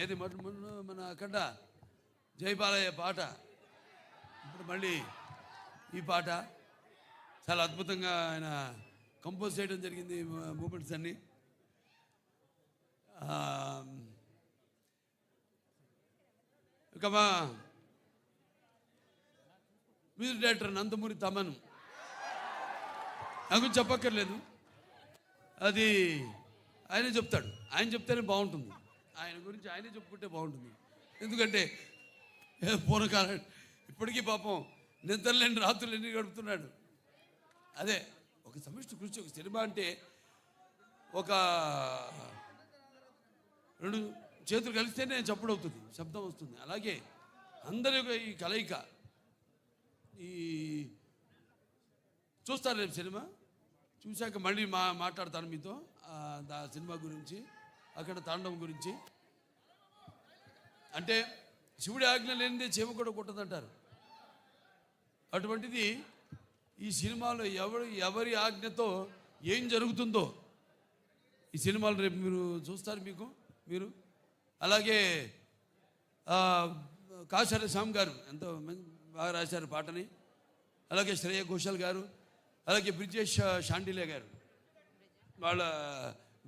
ఏది మన అక్కడ జయబాలయ్య పాట, ఇప్పుడు మళ్ళీ ఈ పాట చాలా అద్భుతంగా ఆయన కంపోజ్ చేయడం జరిగింది. మూమెంట్స్ అన్నీ ఇక మా మ్యూజిక్ డైరెక్టర్ నందమూరి తమన్ నాకు చెప్పక్కర్లేదు, అది ఆయనే చెప్తాడు. ఆయన చెప్తేనే బాగుంటుంది, ఆయన గురించి ఆయనే చెప్పుకుంటే బాగుంటుంది. ఎందుకంటే పూర్వకాలం ఇప్పటికీ పాపం నిద్రలేని రాత్రులు ఎన్ని గడుపుతున్నాడు. అదే ఒక సమిష్టి కృషి. ఒక సినిమా అంటే ఒక రెండు చేతులు కలిస్తేనే చప్పుడు అవుతుంది, శబ్దం వస్తుంది. అలాగే అందరి ఈ కలయిక. ఈ చూస్తారు రేపు సినిమా చూశాక మళ్ళీ మాట్లాడతాను మీతో ఆ సినిమా గురించి, అక్కడ తాండవం గురించి. అంటే శివుడి ఆజ్ఞ లేనిదే చీమ కూడా కొట్టదంటారు. అటువంటిది ఈ సినిమాలో ఎవరి ఆజ్ఞతో ఏం జరుగుతుందో ఈ సినిమాలు రేపు మీరు చూస్తారు. మీరు అలాగే కాశాల శ్యామ్ గారు ఎంతో బాగా రాశారు పాటని. అలాగే శ్రేయ ఘోషాల్ గారు, అలాగే బ్రిజేష్ షాండిలే గారు వాళ్ళ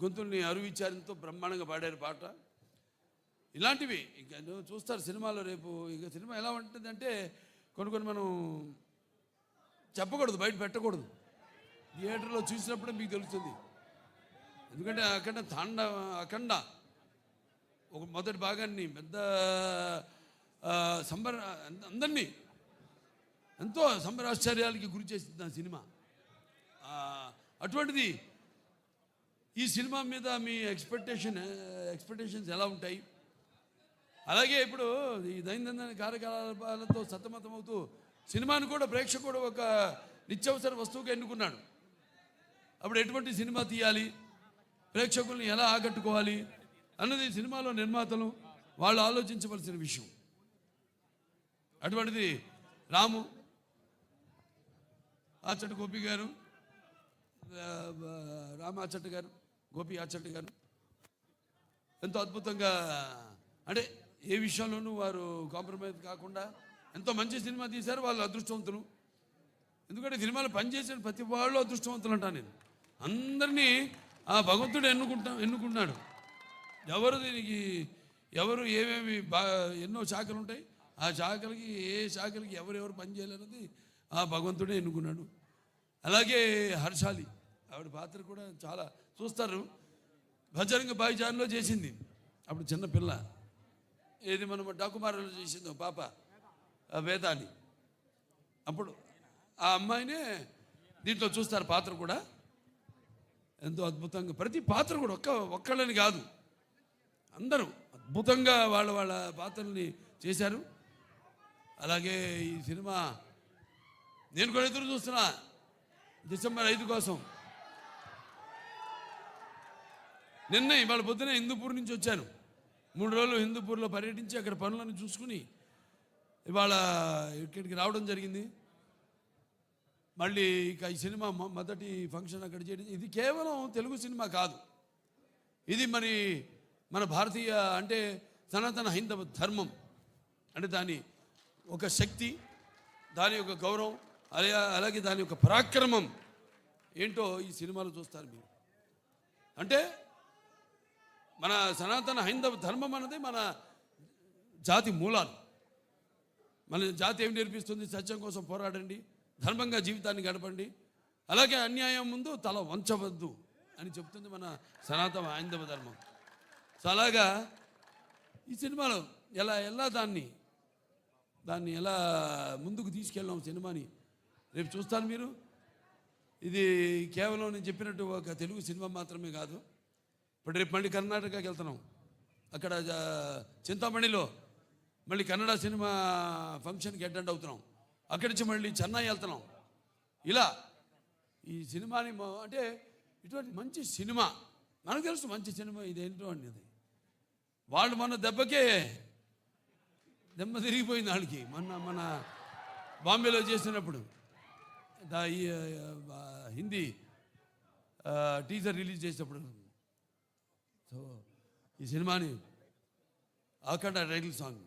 గొంతుల్ని అరువిచ్చారు, ఎంతో బ్రహ్మాండంగా పాడారు పాట. ఇలాంటివి ఇంకా చూస్తారు సినిమాలో రేపు. ఇక సినిమా ఎలా ఉంటుందంటే కొన్ని మనం చెప్పకూడదు, బయట పెట్టకూడదు. థియేటర్లో చూసినప్పుడే మీకు తెలుస్తుంది. ఎందుకంటే అఖండ ఒక మొదటి భాగాన్ని పెద్ద అందరినీ ఎంతో సంబరాశ్చర్యాలకి గురి చేసింది ఆ సినిమా. అటువంటిది ఈ సినిమా మీద మీ ఎక్స్పెక్టేషన్స్ ఎలా ఉంటాయి? అలాగే ఇప్పుడు ఈ దైనందిన కార్యకలాపాలతో సతమతమవుతూ సినిమాను కూడా ప్రేక్షకుడు ఒక నిత్యావసర వస్తువుగా ఎన్నుకున్నాడు. అప్పుడు ఎటువంటి సినిమా తీయాలి, ప్రేక్షకుల్ని ఎలా ఆకట్టుకోవాలి అన్నది సినిమాలో నిర్మాతలు వాళ్ళు ఆలోచించవలసిన విషయం. అటువంటిది రాము ఆచట్ గోపి గారు, రామ ఆచట్ గారు, గోపి ఆచట్ గారు ఎంతో అద్భుతంగా, అంటే ఏ విషయంలోనూ వారు కాంప్రమైజ్ కాకుండా ఎంతో మంచి సినిమా తీశారు. వాళ్ళు అదృష్టవంతులు. ఎందుకంటే సినిమాలో పనిచేసిన ప్రతి వాళ్ళు అదృష్టవంతులు అంటాను నేను. అందరినీ ఆ భగవంతుడు ఎన్నుకున్నాడు. ఎవరు ఏమేమి ఎన్నో శాఖలు ఉంటాయి, ఆ శాఖలకి ఏ శాఖలకి ఎవరెవరు పనిచేయాలన్నది ఆ భగవంతుడే ఎన్నుకున్నాడు. అలాగే హర్షాలి ఆవిడ పాత్ర కూడా చాలా చూస్తారు. భజరంగ భాయిజాన్లో చేసింది, అప్పుడు చిన్న పిల్ల. ఏది మనం డాకుమారులో చేసింది పాప వేదాన్ని, అప్పుడు ఆ అమ్మాయినే దీంట్లో చూస్తారు. పాత్ర కూడా ఎంతో అద్భుతంగా, ప్రతి పాత్ర కూడా ఒక్కళ్ళని కాదు, అందరూ అద్భుతంగా వాళ్ళ పాత్రల్ని చేశారు. అలాగే ఈ సినిమా నేను కూడా ఎదురు చూస్తున్నా డిసెంబర్ 5 కోసం. నిన్న ఇవాళ పొద్దున హిందూపూర్ నుంచి వచ్చాను. 3 రోజులు హిందూపూర్లో పర్యటించి అక్కడ పనులను చూసుకుని ఇవాళ ఇక్కడికి రావడం జరిగింది. మళ్ళీ ఇక ఈ సినిమా మొదటి ఫంక్షన్ అక్కడ చేయడం. ఇది కేవలం తెలుగు సినిమా కాదు, ఇది మన భారతీయ అంటే సనాతన హైందవ ధర్మం అంటే దాని ఒక శక్తి, దాని యొక్క గౌరవం, అలాగే దాని యొక్క పరాక్రమం ఏంటో ఈ సినిమాలో చూస్తారు మీరు. అంటే మన సనాతన హైందవ ధర్మం అన్నది మన జాతి మూలాలు. మన జాతి ఏమి నేర్పిస్తుంది? సత్యం కోసం పోరాడండి, ధర్మంగా జీవితాన్ని గడపండి, అలాగే అన్యాయం ముందు తల వంచవద్దు అని చెప్తుంది మన సనాతన హైందవ ధర్మం. సో అలాగా ఈ సినిమాలో ఎలా దాన్ని ఎలా ముందుకు తీసుకెళ్ళాం సినిమాని రేపు చూస్తాను మీరు. ఇది కేవలం నేను చెప్పినట్టు ఒక తెలుగు సినిమా మాత్రమే కాదు. ఇప్పుడు రేపు మళ్ళీ కర్ణాటకకి వెళ్తున్నాం. అక్కడ చింతామణిలో మళ్ళీ కన్నడ సినిమా ఫంక్షన్కి అటెండ్ అవుతున్నాం. అక్కడి నుంచి మళ్ళీ చెన్నై వెళ్తున్నాం. ఇలా ఈ సినిమాని అంటే ఇటువంటి మంచి సినిమా మనకు తెలుసు, మంచి సినిమా ఇదేంటో అనేది. వాళ్ళు మన దెబ్బకే దెబ్బ తిరిగిపోయింది వాళ్ళకి. మన బాంబేలో చేసినప్పుడు ఈ హిందీ టీజర్ రిలీజ్ చేసినప్పుడు. సో ఈ సినిమాని అఖండ టైటిల్ సాంగ్.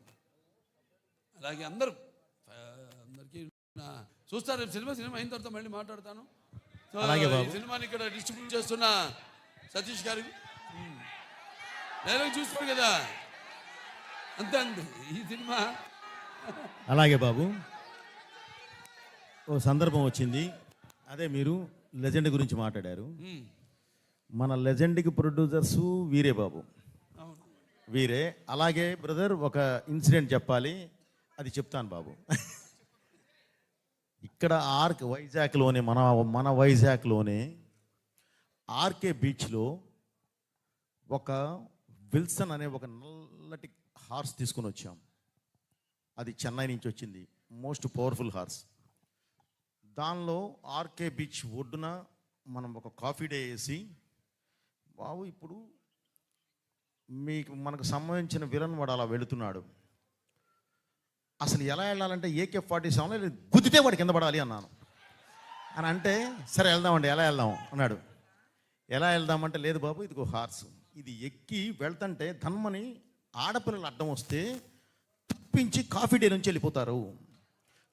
అలాగే అందరికీ చూస్తారు. సినిమా అయిన తర్వాత మళ్ళీ మాట్లాడతాను. సో ఈ సినిమాని ఇక్కడ డిస్ట్రిబ్యూట్ చేస్తున్న సతీష్ గారికి డైలాగ్ చూస్తారు కదా, అంతే ఈ సినిమా. అలాగే బాబు, ఓ సందర్భం వచ్చింది, అదే మీరు లెజెండ్ గురించి మాట్లాడారు. మన లెజెండ్కి ప్రొడ్యూసర్సు వీరే బాబు, వీరే. అలాగే బ్రదర్ ఒక ఇన్సిడెంట్ చెప్పాలి, అది చెప్తాను బాబు. ఇక్కడ వైజాగ్లోనే మన వైజాగ్లోనే ఆర్కే బీచ్లో ఒక విల్సన్ అనే ఒక నల్లటి హార్స్ తీసుకుని వచ్చాం. అది చెన్నై నుంచి వచ్చింది, మోస్ట్ పవర్ఫుల్ హార్స్. దానిలో ఆర్కే బీచ్ ఒడ్డున మనం ఒక కాఫీ డే వేసి, బాబు ఇప్పుడు మనకు సంబంధించిన విలన్ వాడు అలా వెళుతున్నాడు, అసలు ఎలా వెళ్ళాలంటే AK-47 గుద్దితే వాడు కింద పడాలి అన్నాను. అని అంటే సరే వెళ్దామండి, ఎలా వెళ్దాం అన్నాడు. ఎలా వెళ్దామంటే లేదు బాబు ఇదిగో హార్స్, ఇది ఎక్కి వెళ్తుంటే ధన్మని ఆడపిల్లలు అడ్డం వస్తే తప్పించి కాఫీ డే నుంచి వెళ్ళిపోతారు,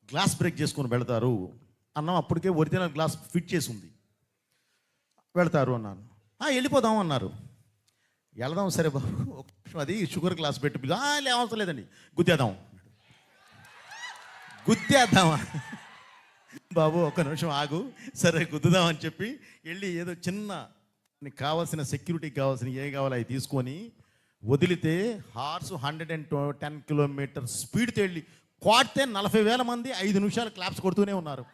గ్లాస్ బ్రేక్ చేసుకొని వెళతారు అన్నాం. అప్పటికే ఒరిజినల్ గ్లాస్ ఫిట్ చేసి ఉంది, వెళ్తారు అన్నాను. వెళ్ళిపోదాం అన్నారు. వెళదాం సరే బాబు, అది షుగర్ గ్లాస్ పెట్టి అవసరం లేదండి గుద్దేద్దామా బాబు, ఒక్క నిమిషం ఆగు, సరే గుద్దుదామని చెప్పి వెళ్ళి ఏదో చిన్న నీకు కావాల్సిన సెక్యూరిటీకి కావాల్సిన ఏం కావాలో అవి తీసుకొని వదిలితే హార్స్ 110 కిలోమీటర్ స్పీడ్తో వెళ్ళి కొడితే 40,000 మంది 5 నిమిషాలు క్లాప్స్ కొడుతూనే ఉన్నారు.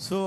సో